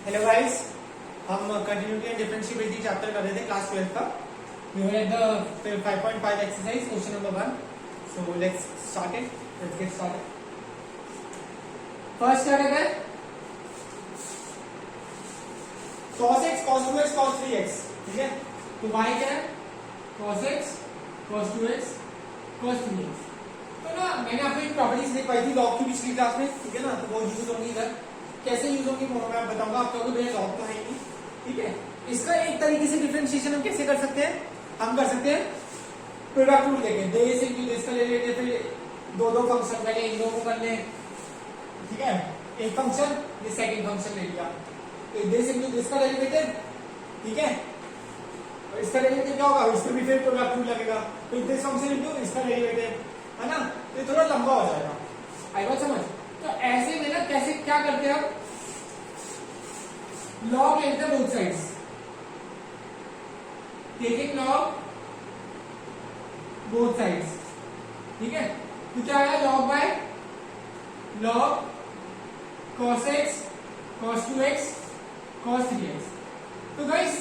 Hello guys, हम continuity and differentiability chapter कर रहे थे क्लास 12 का। We were at the 5.5 exercise question number 1। So let's start it. Let's get started. First क्या कहता है? cos x cos 2x cos 3x। ठीक है, तो y क्या है? cos x cos 2x cos 3x। तो ना मैंने आपको एक प्रॉपर्टीज लिखवाई थी लॉग की पिछली क्लास में, ठीक है ना, तो वो यूज होंगी इधर। कैसे यूज होंगी वो मैं बताऊंगा आप लोगों को। भैया लॉग तो है ही नहीं, ठीक है। इसका एक तरीके से डिफरेंशिएशन हम कैसे कर सकते हैं? हम कर सकते हैं प्रोडक्ट रूल लेके, दिस इनटू दिस का ले लेते, फिर दो फंक्शन पहले इन दो को कर ले, ठीक है। एक फंक्शन ये सेकंड फंक्शन ले लिया, तो दिस इनटू दिस का डेरिवेटिव, ठीक है। और इसका डेरिवेटिव क्या होगा? इसमें भी फिर प्रोडक्ट रूल लगेगा, तो दिस फंक्शन इनटू इसका डेरिवेटिव, है ना। तो ये थोड़ा लंबा हो जाएगा, आई बात समझ। तो ऐसे में ना कैसे क्या करते हैं? लॉग लेते हैं both sides, taking log both sides, ठीक है। तो क्या आया? Log by log cos x cos 2x cos 3x। तो गाइस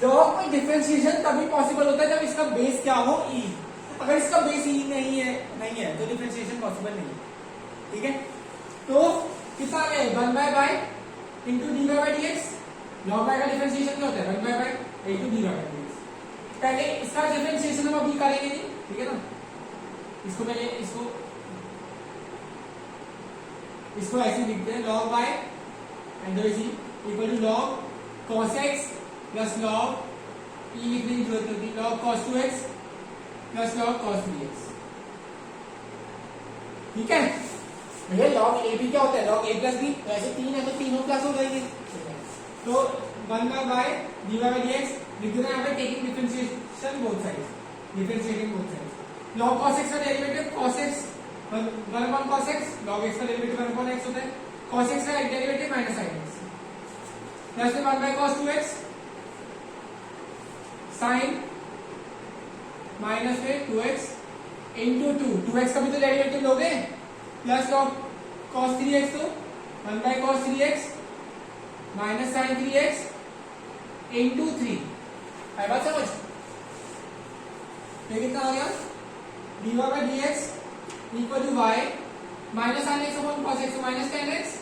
लॉग में डिफरेंशिएशन तभी पॉसिबल होता है जब इसका बेस क्या हो? e। अगर इसका बेस e नहीं है तो डिफरेंशिएशन पॉसिबल नहीं है, ठीक है। तो कितना आ गया? 1/y into dy by dx। Log y का डिफरेंशिएशन क्या होता है? 1/y into dy by dx। पहले इसका डिफरेंशिएशन हम अभी करेंगे नहीं, ठीक है ना। इसको पहले इसको ऐसे लिखते हैं, log y and is equal to log cos x plus log e लिखने की जरूरत होती है, log cos 2x plus log cos 3x, ठीक है। भैया लॉग ए भी क्या होता है? लॉग ए प्लस बी। ऐसे तीन है तो तीनों प्लस हो जाएंगे, तो 1/y dy बाई dx लिख देना यहाँ पे, taking differentiation both sides, differentiating both sides. log cos x का derivative cos x 1 cos x, log x का डेरिवेटिव 1 x होता है, cos x का derivative minus sin x plus में 1 cos 2x sin माइनस में 2x इंटू 2x का भी तो डेरिवेटिव लोगे, प्लस log cos 3x, तो 1 cos 3x minus sin 3x into 3। है बात समझ? तो कितना आ गया? dy by dx equal to y minus sin x upon cos x, minus tan x।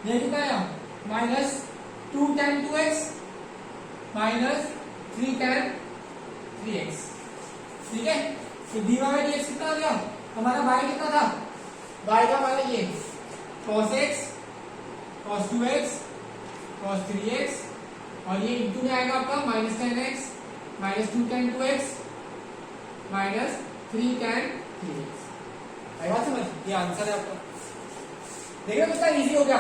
ये कितना आया? Minus 2 tan 2x minus 3 tan 3x, ठीक है। तो dy बाई dx कितना आ गया? हमारा y कितना था? y का हमारा ये cos x cos 2x cos 3x, और ये इंटू में आएगा आपका minus tan x minus 2 tan 2x minus 3 tan 3x। आई बात समझ? ये आंसर है आपका। देखिए कितना इजी हो गया।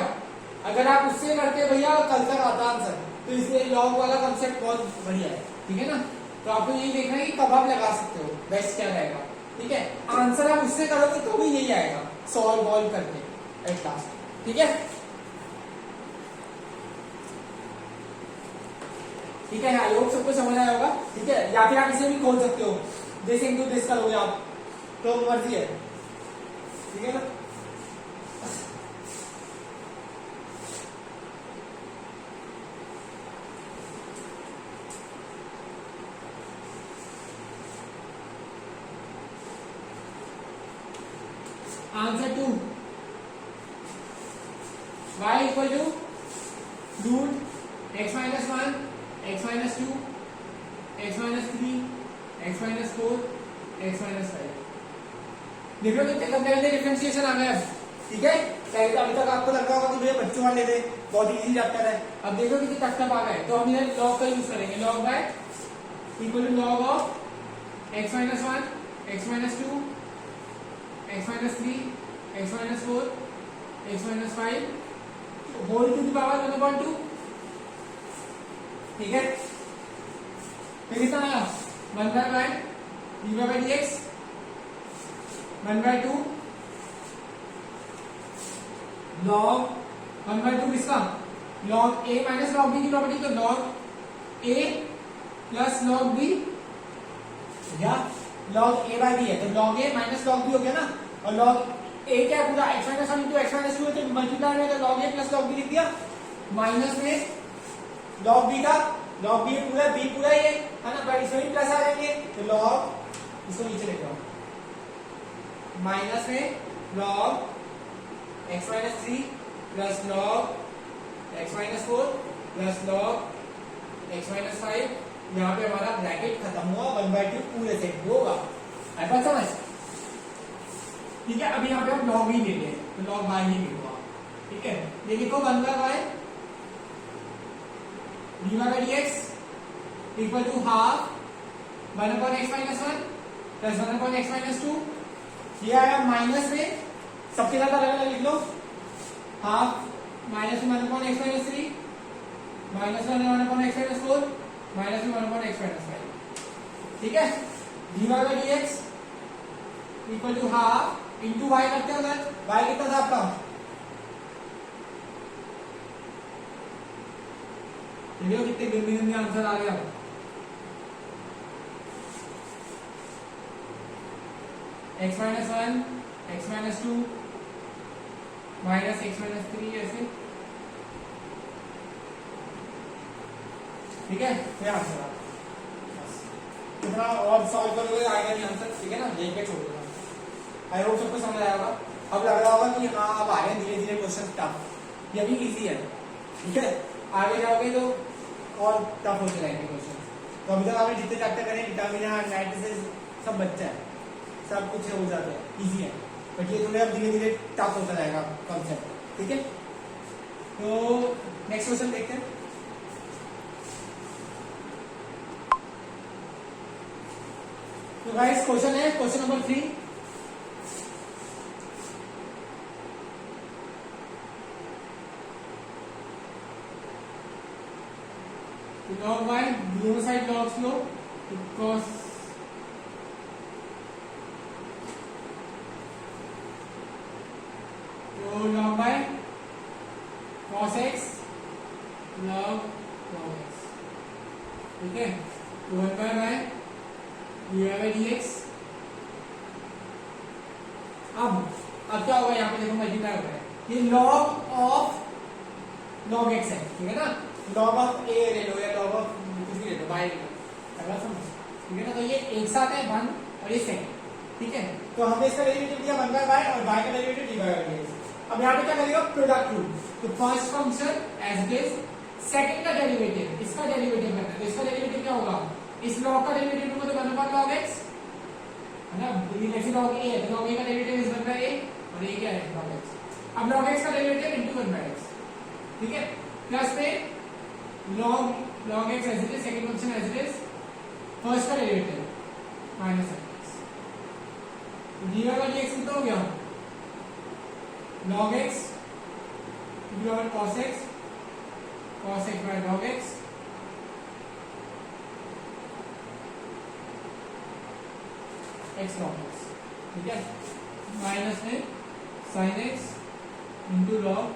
अगर आप उससे करते भैया कल तक आता आंसर, तो इसलिए लॉग वाला कंसेप्ट बहुत बढ़िया है, ठीक है ना। तो आपको यही देखना है कि कब आप लगा सकते हो, बेस्ट क्या रहेगा, ठीक है। आंसर आप उससे करोगे तो भी यही आएगा, सॉल्व करके एट लास्ट, ठीक है। ठीक है, आई होप सबको समझ आया होगा, ठीक है। या फिर आप इसे भी खोल सकते हो, दिस इनटू दिस करोगे आप, तो मर्जी है, ठीक है ना। Answer 2, y equal to root x minus 1 x minus 2 x minus 3 x minus 4 x minus 5। देखो कितने गंदे डिफरेंशिएशन आ गए, ठीक है। पहले अभी तक आपको लग रहा होगा कि भैया बच्चों वाले थे, बहुत इजी चैप्टर है। अब देखो कितने टफ टफ आ गए, तो हम इधर लॉग का यूज करेंगे, log y equal to log of x minus 1 x minus 2 x minus 3 x minus 4 x minus 5 whole to the power 1/2, ठीक है। फिर कितना आया? 1/y dy by dx 1/2 log 1/2 किसका? log a minus log b की property, तो log a plus log b या log a by b है, तो log a minus log b हो गया ना, और log ए क्या पूरा x minus 1 into x minus 2 है तो मल्टीप्लाई में तो log a plus log b लिख दिया, माइनस में log b का log b पूरा b पूरा ही है ना, बट इसमें भी प्लस आ जाएंगे तो log इसको नीचे लिख रहा हूं, माइनस में log x minus 3 plus log x minus 4 plus log x minus 5, यहाँ पे हमारा ब्रैकेट खत्म हुआ 1/2 पूरे सेट होगा, आई बात समझ? ठीक है, अभी यहाँ पे हम log ही ले लें तो log y ही लिखूंगा, ठीक है, ये लिखो 1/y dy by dx equal to half 1 upon x minus 1 plus 1 upon x minus 2, ये आया माइनस में सबके साथ अलग अलग लिख लो, half minus 1 upon x minus 3 minus 1 upon x minus 4 minus 1 upon x minus 5, ठीक है, dy by dx equal to half into y करते हो सर, y कितना था आपका, देखो कितने गंदे गंदे आंसर आ गया, x minus 1 x minus 2 minus x minus 3 ऐसे, ठीक है, ये आंसर कितना और सॉल्व करोगे आएगा नहीं आंसर, ठीक है ना, देख के छोड़ देना। आई होप सबको समझ आया होगा, अब लग रहा होगा कि हाँ अब आ रहे हैं धीरे धीरे क्वेश्चन टफ, ये भी इजी है, ठीक है, आगे जाओगे तो और टफ होते रहेंगे क्वेश्चन, तो अभी तक आपने जितने चैप्टर करे डिटर्मिनेंट मैट्रिसेस सब बच्चा है, सब कुछ हो जाता है, इजी है, बट ये थोड़े अब धीरे धीरे टफ होता जाएगा कॉन्सेप्ट, ठीक है, तो नेक्स्ट क्वेश्चन देखते हैं। तो गाइस क्वेश्चन है क्वेश्चन नंबर 3, log y दोनों साइड log लो cos तो log y cos x log x, ठीक है, तो 1/y dy by dx, अब क्या होगा, यहाँ पे देखो मल्टीप्लाई हो रहा है, ये log ऑफ log x है, ठीक है ना, log ऑफ a ले लो या log ऑफ कुछ भी ले लो, y ले लो, अगला समझ, ठीक है ना, तो ये एक साथ है 1 और ये सेकंड, ठीक है, तो हमने इसका डेरिवेटिव लिया 1/y और y का डेरिवेटिव dy by dx, अब यहाँ पे क्या करेगा प्रोडक्ट रूल, तो first function as it is, second का डेरिवेटिव, इसका डेरिवेटिव करना है, तो इसका डेरिवेटिव क्या होगा, इस log का डेरिवेटिव मतलब 1 log x है ना, ये log a है तो log a का डेरिवेटिव इज 1/a और ये क्या है log x, अब log x का डेरिवेटिव इनटू 1/x, ठीक है, प्लस में log x as it is, second function as it is, first का derivative minus x, dy by dx कितना हो गया log x cos x by log x x log x, ठीक है, minus में sin x into log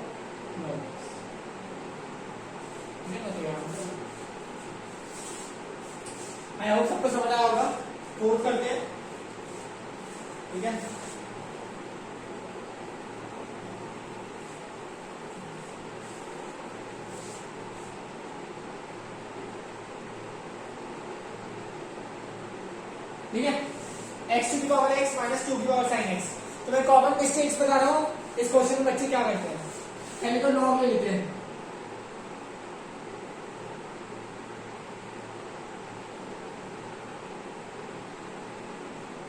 x, ठीक है ना, तो यहाँ आई होप सबको समझ आया होगा, कोड करते हैं, ठीक है, ठीक है, x to the power x minus 2 की पावर sin x, तो मैं कॉमन मिस्टेक्स बता रहा हूँ इस क्वेश्चन में, बच्चे क्या करते हैं, पहले तो log ले लेते हैं,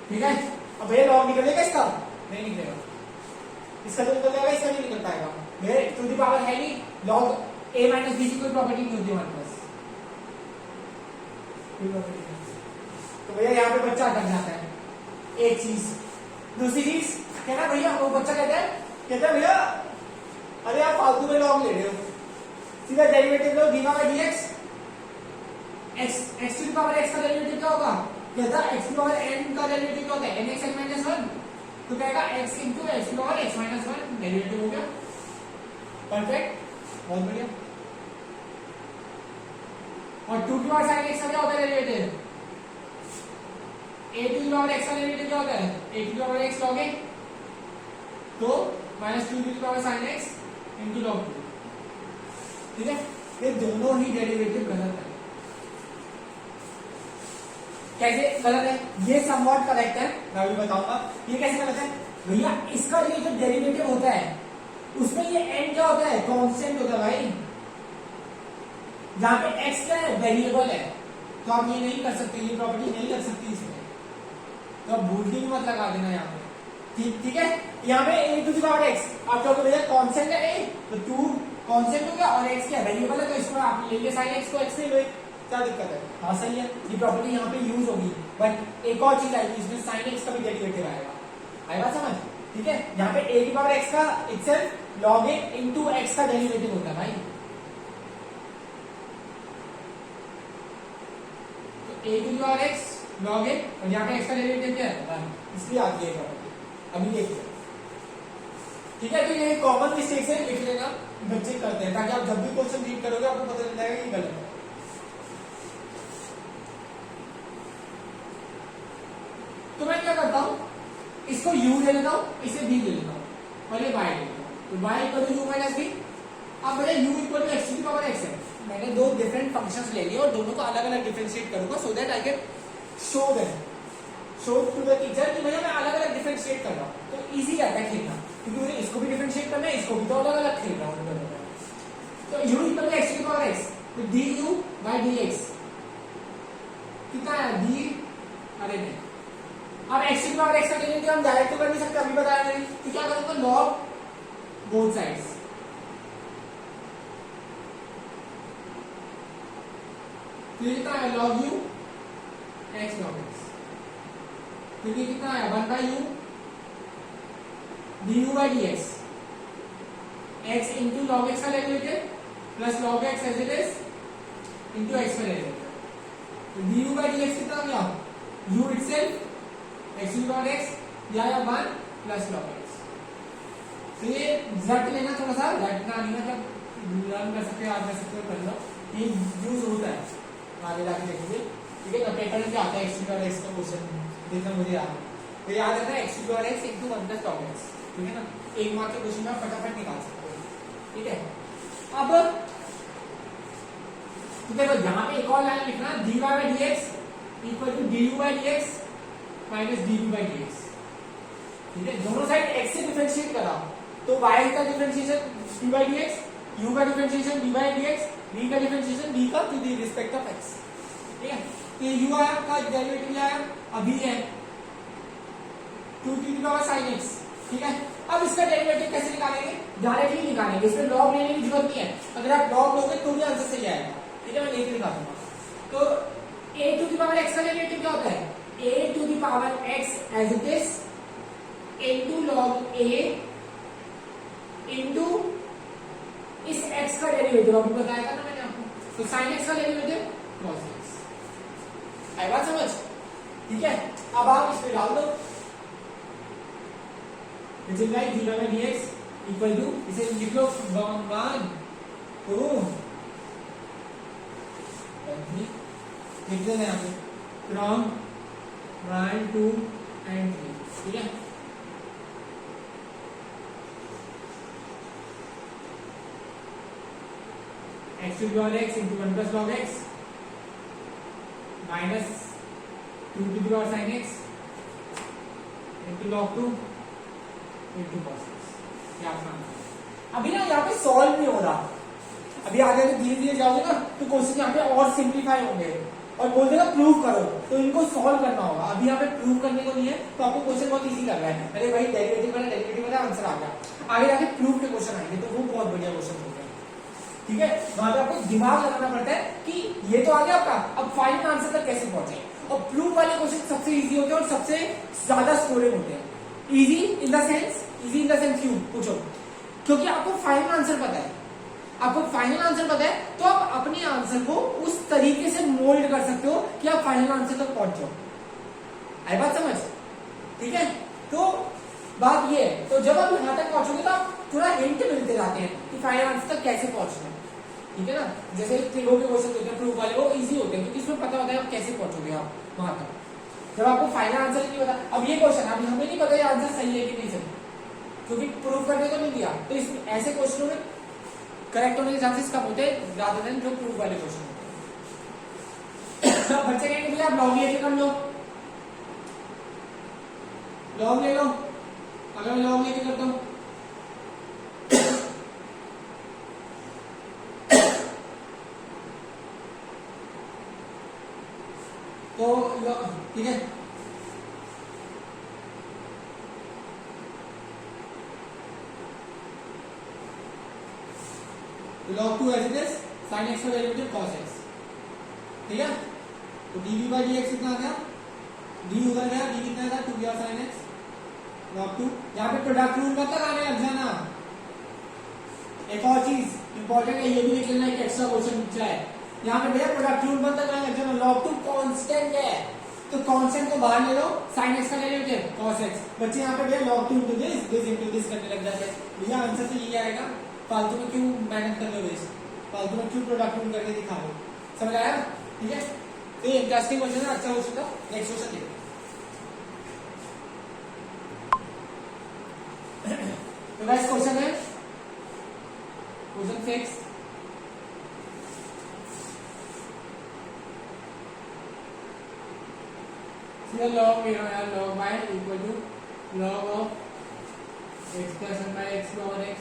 ठीक है, अब भैया log निकलेगा इसका, नहीं निकलेगा, इसका तो निकल जाएगा, इसका नहीं निकल पाएगा, भैया टू दी पावर है नहीं, log a माइनस b की कोई प्रॉपर्टी नहीं होती हमारे पास, तो भैया यहाँ पे बच्चा अटक जाता है, एक चीज, दूसरी चीज क्या ना भैया, वो बच्चा कहता है भैया अरे आप फालतू में log ले रहे हो, सीधा डेरिवेटिव लो dy by dx, x to the power x का डेरिवेटिव क्या होगा, कहता है x to the power n का डेरिवेटिव क्या होता है nx n minus 1, तो कहेगा x into x to the power x minus 1 derivative हो गया, परफेक्ट, बहुत बढ़िया, और 2 की पावर sin x का क्या होता है derivative, a to the power x का डेरिवेटिव क्या होता है a to the power x log a, तो minus 2 to the power sin x into log 2। ठीक है, ये दोनों ही डेरिवेटिव गलत है। कैसे गलत है? ये समवॉट करेक्ट है, मैं अभी बताऊंगा। ये कैसे गलत है भैया? इसका ये जो डेरिवेटिव होता है उसमें ये n क्या होता है? कांस्टेंट होता है भाई। जहां पे x क्या है? वेरिएबल है। तो आप ये नहीं कर सकते, ये प्रॉपर्टी नहीं लग सकती इसमें, तो आप भूल के भी मत लगा देना यहाँ पे। ठीक है, यहाँ पे a to the power x आप कहोगे भैया कांस्टेंट है a, तो 2 कांस्टेंट हो गया और x क्या वेरिएबल है, तो इसको आप ले लिए sin x को x से लो, क्या दिक्कत है? हाँ सही है, ये प्रॉपर्टी यहाँ पे यूज होगी। बट एक और चीज आएगी इसमें, sin x का भी डेरिवेटिव आएगा समझ? ठीक है, यहाँ पे a की पावर x का itself log a into x का डेरिवेटिव होता है भाई। तो a की पावर x log a और यहाँ पे x का डेरिवेटिव क्या है? 1, इसलिए आती है प्रॉपर्टी। अभी देखिए, ठीक है, तो ये कॉमन मिस्टेक है, लिख लेना, बच्चे करते हैं, ताकि आप जब भी क्वेश्चन रीड करोगे आपको पता चल जाएगा कि गलत है। तो मैं क्या करता हूं, इसको u ले लेता हूं, इसे b ले लेता हूं, पहले y ले लेता हूं, तो y equal to u minus b। अब मेरा u equal to x to the power x है। मैंने दो डिफरेंट फंक्शंस ले लिए और दोनों को अलग अलग डिफरेंशिएट करूंगा, so that I can show to the teacher कि भैया मैं अलग अलग डिफरेंशिएट कर रहा हूं, तो इजी रहता है खेलना, क्योंकि मुझे इसको भी डिफरेंशिएट करना है, इसको भी, तो अलग अलग खेल रहा हूं। तो u equal to x to the power x, तो du by dx कितना है? d, अरे नहीं, अब x की पावर x का डेरिवेटिव हम डायरेक्ट तो कर नहीं सकते, अभी बताया मैंने, तो क्या करूंगा? log बोथ साइड्स, तो ये कितना है? log u x log x, तो ये कितना है? 1 by u du by dx, x into log x का derivative plus log x as it is into x का डेरिवेटिव, तो du by dx कितना हो गया? u itself x की पावर x या 1 प्लस log x। तो ये रट लेना, थोड़ा सा रटना नहीं, मतलब लर्न कर सकते हो, याद कर सकते हो, कर लो, ये यूज होता है, आगे जाके देखेंगे। ठीक है, तो पेपर में क्या आता है? x की पावर x का क्वेश्चन देखना मुझे याद है, तो याद रहता है x की power x into 1 plus log x। ठीक है ना, एक मार्क के क्वेश्चन में आप फटाफट निकाल सकते हो। ठीक है, अब तो देखो यहाँ पे एक और लाइन लिखना, dy by dx equal to du by dx minus du by dx। ठीक है, दोनों साइड x से डिफरेंशिएट करा, तो y का differentiation d by dx, u का differentiation d by dx, v का डिफरेंशिएशन d का to the respect of x। ठीक है, तो u आया का डेरिवेटिव क्या है? अभी है 2 to the power sin x। ठीक है, अब इसका डेरिवेटिव कैसे निकालेंगे? डायरेक्टली निकालेंगे, इसमें लॉग लेने की जरूरत नहीं है, अगर आप लॉग लोगे तो भी आंसर सही आएगा। ठीक है, मैं लेके दिखा दूंगा। तो a to the power x का डेरिवेटिव क्या होता है? a to the power x as it is into log a into इस x का डेरिवेटिव, अभी बताया था ना मैंने आपको, तो sin x का डेरिवेटिव cos x। आई बात समझ? ठीक है, अब आप इस पे डाल दो, which is like dy by dx equal to, इसे लिख लो 1 2 लिख देना यहाँ पे, फ्रॉम 1 2 एंड 3। ठीक है, x to the power x into 1 plus log x minus 2 to the power sin x into log 2 into cos x। ये आपका आंसर। अभी ना यहाँ पे सॉल्व नहीं हो रहा, अभी आगे धीरे धीरे जाओगे ना तो क्वेश्चन यहाँ पे और सिंप्लीफाई होंगे और बोल देगा प्रूव करो, तो इनको सॉल्व करना होगा। अभी यहाँ पे प्रूव करने को नहीं है, तो आपको क्वेश्चन बहुत इजी लग रहा है, अरे भाई डेरिवेटिव वाला आंसर आ गया। आगे जाके प्रूव के क्वेश्चन आएंगे तो वो बहुत बढ़िया क्वेश्चन होते हैं। ठीक है, वहां पे आपको दिमाग लगाना पड़ता है कि ये तो आ गया आपका, अब फाइनल आंसर तक कैसे पहुंचे। और प्रूव वाले क्वेश्चन सबसे इजी होते हैं और सबसे ज्यादा स्कोरिंग होते हैं। इजी इन द सेंस क्यों पूछो? क्योंकि आपको फाइनल आंसर पता है, आपको फाइनल आंसर पता है, तो आप अपने आंसर को उस तरीके से मोल्ड कर सकते हो कि आप फाइनल आंसर तक पहुंचो। आई बात समझ? ठीक है, तो बात ये है, तो जब आप यहां तक पहुंचोगे तो आप थोड़ा हिंट मिलते जाते हैं कि फाइनल आंसर तक कैसे पहुंचना है। ठीक है ना, जैसे त्रिभुज के क्वेश्चन होते हैं प्रूफ वाले, वो इजी होते हैं क्योंकि इसमें पता होता है आप कैसे पहुंचोगे आप वहां तक। जब आपको फाइनल आंसर नहीं पता, अब ये क्वेश्चन अभी हमें नहीं पता ये आंसर सही है कि नहीं सही, क्योंकि प्रूव करने को नहीं दिया। तो इस ऐसे क्वेश्चनों में करेक्ट होने के चांसेस कम होते हैं ज्यादा देन जो प्रूव वाले क्वेश्चन होते हैं। बच्चे कहेंगे भैया आप लॉग लेके कर लो, लॉग ले लो। अगर मैं लॉग लेके करता हूं तो ठीक है, log 2 as it is sin x का डेरिवेटिव cos x, ठीक है। तो dv by dx कितना आ गया, d उधर गया, d कितना था 2 गया sin x log 2। यहाँ पे प्रोडक्ट रूल मत लगाने लग जाना। एक और चीज इंपॉर्टेंट है, ये भी लिख लेना, एक एक्स्ट्रा क्वेश्चन पूछा है यहाँ पे भैया, प्रोडक्ट रूल मत लगाने लग जाना। log 2 कांस्टेंट है तो कांस्टेंट को बाहर ले लो, sin x का डेरिवेटिव cos x। बच्चे यहाँ पे भैया log 2 into this into this करने लग जाते हैं। भैया आंसर तो यही आएगा, फालतू में क्यों मेहनत कर रहे हो, फालतू में क्यों प्रोडक्ट रूल करके दिखा रहे हो, समझ आया, ठीक है। तो ये इंटरेस्टिंग क्वेश्चन है, अच्छा क्वेश्चन था। नेक्स्ट क्वेश्चन देखो। तो गाइस क्वेश्चन है question 6, log log y equal to log of x plus 1 by x log x।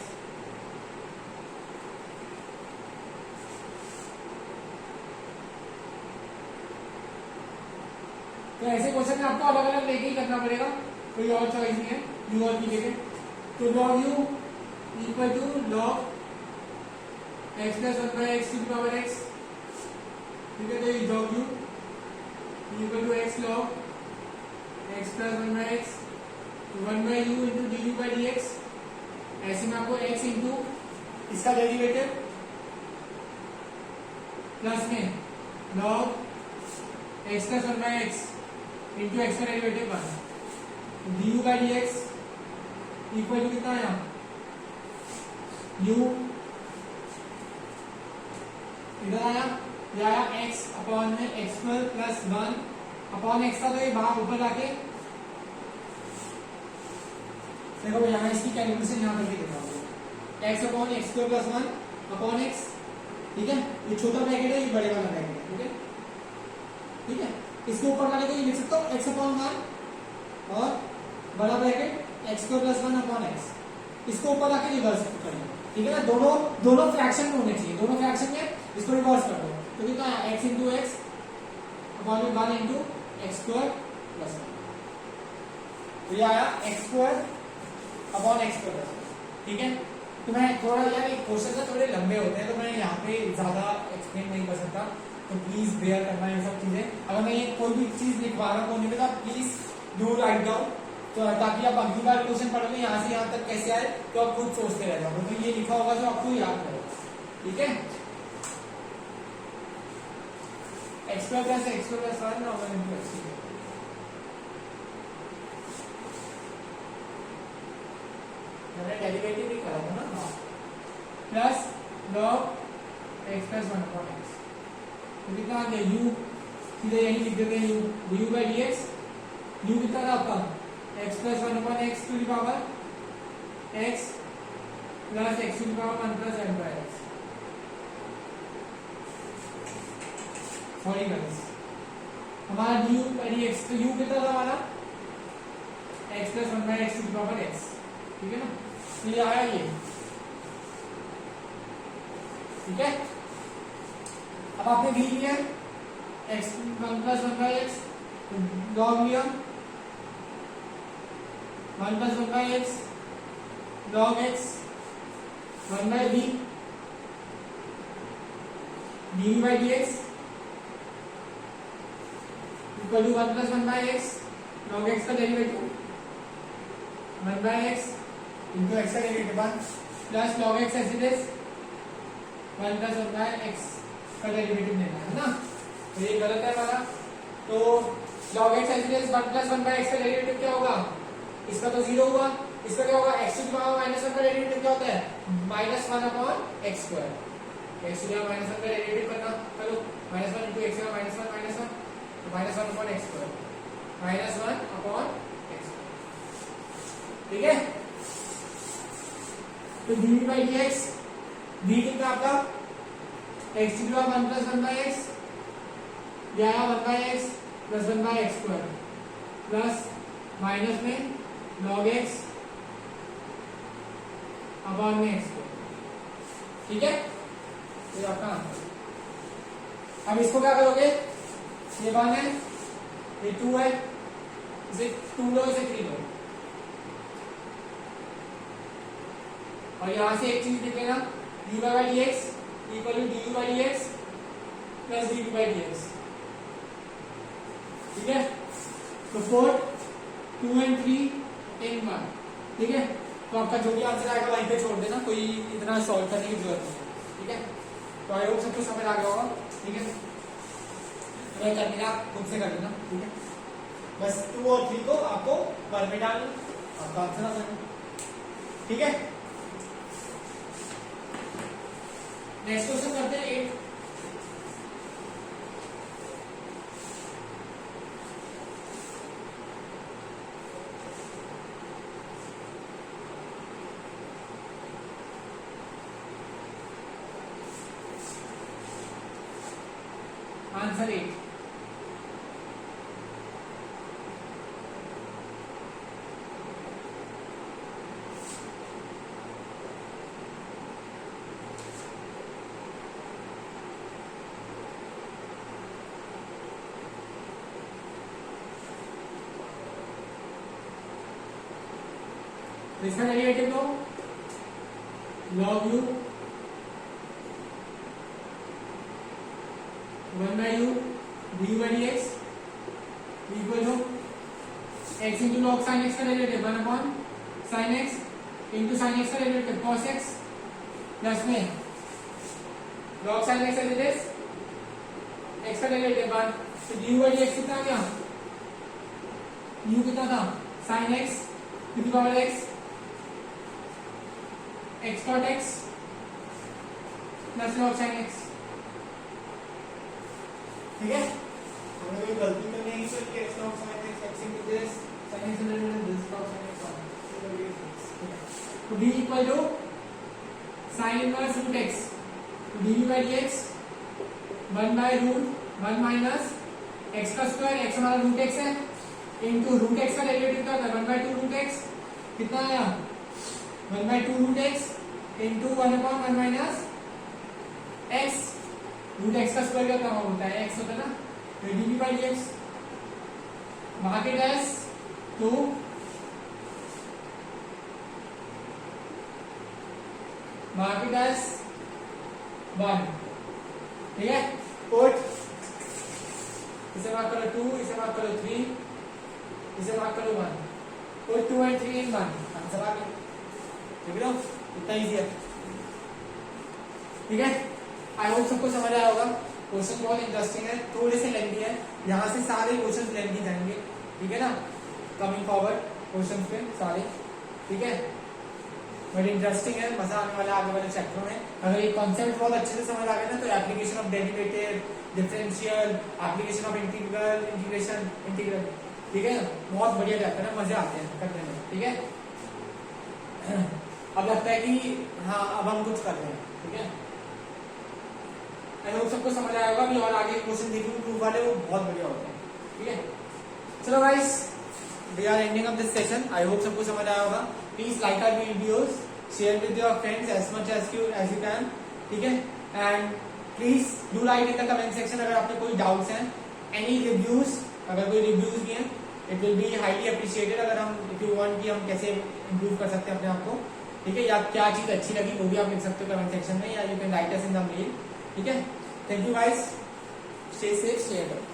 तो ऐसे क्वेश्चन में आपको अलग अलग लेके ही करना पड़ेगा, कोई और चॉइस नहीं है, यू और की जगह। तो log u equal to log x plus 1 by x to the power x, ठीक है। तो ये log u equal to x log x plus 1 by x 1 by u into du by dx। ऐसे में आपको x इंटू इसका derivative plus में log x plus 1 by x into x का derivative 1 du by dx equal to कितना आया, u इधर आया, ये आया x अपॉन में x square plus 1 upon x का, तो ये बाहर ऊपर जाके देखो यहाँ इसकी कैलकुलेशन यहाँ करके दिखाओगे, x upon x square plus 1 upon x, ठीक है। ये छोटा ब्रैकेट है, ये बड़े वाला ब्रैकेट है, ठीक है, ठीक है। इसके ऊपर वाले को ये लिख सकता हूँ x अपॉन 1 और बड़ा bracket x square plus 1 upon x, इसको ऊपर आके रिवर्स करना, ठीक है ना। दोनों फ्रैक्शन में होने चाहिए, दोनों फ्रैक्शन में इसको रिवर्स कर दो, तो कितना है x into x upon 1 into x square plus 1, तो ये आया x square upon x square, ठीक है। तो मैं थोड़ा यार एक क्वेश्चन ना थोड़े लंबे होते हैं, तो मैं यहाँ पे ज्यादा एक्सप्लेन नहीं कर सकता, तो प्लीज बेयर करना ये सब चीजें। अगर मैं ये कोई भी चीज लिखवा रहा हूँ तो प्लीज डू राइट डाउन, तो ताकि आप अगली बार क्वेश्चन पढ़ोगे यहाँ से यहाँ तक कैसे आए तो आप खुद सोचते रह जाओगे, तो ये लिखा होगा जो आपको याद रहेगा, ठीक है। x square plus x square plus 1 और 1 इंटू x मैंने डेरिवेटिव भी करा था ना, plus log x plus 1 upon x, तो कितना आ गया u, सीधे यही लिख देते हैं u du by dx, u कितना था आपका x plus 1 upon x to the power x plus x to the power 1 plus n by x। Sorry guys, हमारा du by dx, तो u कितना था हमारा x plus 1 by x to the power x, ठीक है ना। तो ये आया ये, ठीक है। अब आपने v लिया x 1 plus 1 by x, log लिया 1 plus 1 by x log x 1 by b dv by dx equal to 1 plus 1 by x log x का derivative 1 by x into x का derivative 1 plus log x as it is 1 plus 1 by x का derivative लेना है ना, तो ये गलत है हमारा। तो log x as it is 1 plus 1 by x का डेरिवेटिव क्या होगा, इसका तो 0 हुआ, इसका क्या होगा x to the power minus 1 का डेरिवेटिव क्या होता है minus 1 upon x square, x to the power minus 1 का डेरिवेटिव करना, चलो माइनस 1 इंटू x का माइनस 1 तो minus 1 upon x square minus 1 upon x, ठीक है। तो dv by dx v कितना आपका x की पावर 1 plus 1 by x या 1 by x plus 1 by x square plus minus में log x अपॉन में x square, ठीक है, ये आपका आंसर। अब इसको क्या करोगे, ये 1 है, ये 2 है, इसे 2 लो, इसे 3 लो, और यहां से एक चीज लिख लेना, dy by dx equal to du by dx plus dv by dx, ठीक है। तो 4 2 and 3 in 1, ठीक है। तो आपका जो भी आंसर आएगा वहीं पे छोड़ देना, कोई इतना सॉल्व करने की जरूरत नहीं है, ठीक है। तो आई होप सबको समझ आ गया होगा, ठीक है। मैं करने का खुद से कर लेना, ठीक है। बस 2 और 3 को आपको पर में डालना, आपका आंसर आ जाएगा, ठीक है। नेक्स्ट क्वेश्चन करते हैं 8। आंसर 8। तो इसका डेरिवेटिव लो, log u 1 by u du by dx equal to x into log sin x का derivative 1 upon sin x into sin x का डेरिवेटिव cos x प्लस में log sin x as it is x का derivative 1, तो du by dx कितना आ गया, u कितना था sin x to the power x x cot x प्लस log sin x, ठीक है। हमने कोई गलती तो नहीं की कि x log sin x x into this sin x into this log sin x, तो d equal to sin inverse root x, तो dv by dx 1 by root 1 minus x का स्क्वायर, x हमारा रूट x है, into root x का derivative क्या होता है 1 by 2 root x, कितना आया 1 by 2 root x into 1 upon 1 minus x, root x का स्क्वायर का क्या होता है x होता है ना, तो dv by dx market S 2 market S 1, ठीक है। पुट इसे मार्क करो 2, इसे मार्क करो 3, इसे मार्क करो 1, पुट 2 and 3 in 1, आंसर आ गया, ठीक है। इतना इजी है, ठीक है। आई होप सबको समझ आया होगा। क्वेश्चन बहुत इंटरेस्टिंग है, थोड़े से लेंथी है, यहाँ से सारे क्वेश्चन लेंथी जाएंगे, ठीक है ना, कमिंग फॉरवर्ड क्वेश्चन पे सारे, ठीक है। बट इंटरेस्टिंग है, मजा आने वाला आगे वाले चैप्टर में। अगर ये कॉन्सेप्ट बहुत अच्छे से समझ आ गया ना, तो application of derivative, differential, application of integral, integration, integral, ठीक है, बहुत बढ़िया चैप्टर है, मजे आते हैं करने में, ठीक है। अब लगता है कि हाँ अब हम कुछ कर रहे हैं, ठीक है। आई होप सबको समझ आया होगा। भी और आगे क्वेश्चन देखेंगे प्रूफ वाले, वो बहुत बढ़िया होते हैं, ठीक है। चलो guys, we are ending of this session. I hope सबको समझ आया होगा। Please like our videos, share with your friends as much as you can, ठीक है। And please do write in the comment section अगर आपके कोई डाउट्स हैं, एनी रिव्यूज, अगर कोई रिव्यूज भी हैं, it will be highly appreciated. अगर हम इफ यू वांट कि हम कैसे इंप्रूव कर सकते हैं अपने आप को, ठीक है, या क्या चीज अच्छी लगी वो भी आप लिख सकते हो कमेंट सेक्शन में, या you can write us in the mail, ठीक है। Thank you guys, stay safe, stay healthy.